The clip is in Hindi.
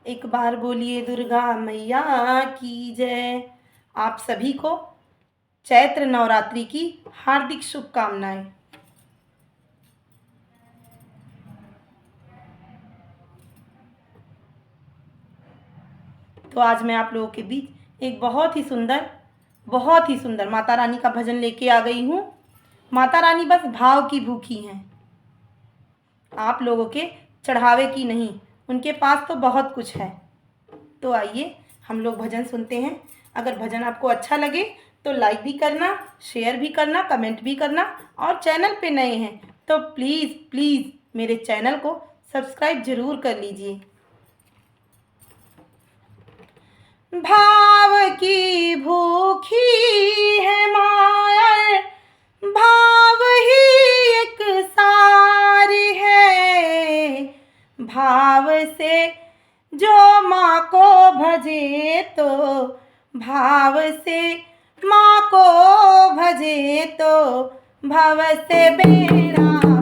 एक बार बोलिए दुर्गा मैया की जय। आप सभी को चैत्र नवरात्रि की हार्दिक शुभकामनाएं। तो आज मैं आप लोगों के बीच एक बहुत ही सुंदर माता रानी का भजन लेके आ गई हूँ। माता रानी बस भाव की भूखी हैं, आप लोगों के चढ़ावे की नहीं। उनके पास तो बहुत कुछ है। तो आइए हम लोग भजन सुनते हैं। अगर भजन आपको अच्छा लगे तो लाइक भी करना, शेयर भी करना, कमेंट भी करना, और चैनल पे नए हैं तो प्लीज़ प्लीज़ मेरे चैनल को सब्सक्राइब ज़रूर कर लीजिए। भाव की भूखी है माया, भाव ही एक सार है। भाव से जो माँ को भजे तो, भाव से माँ को भजे तो भव से बेड़ा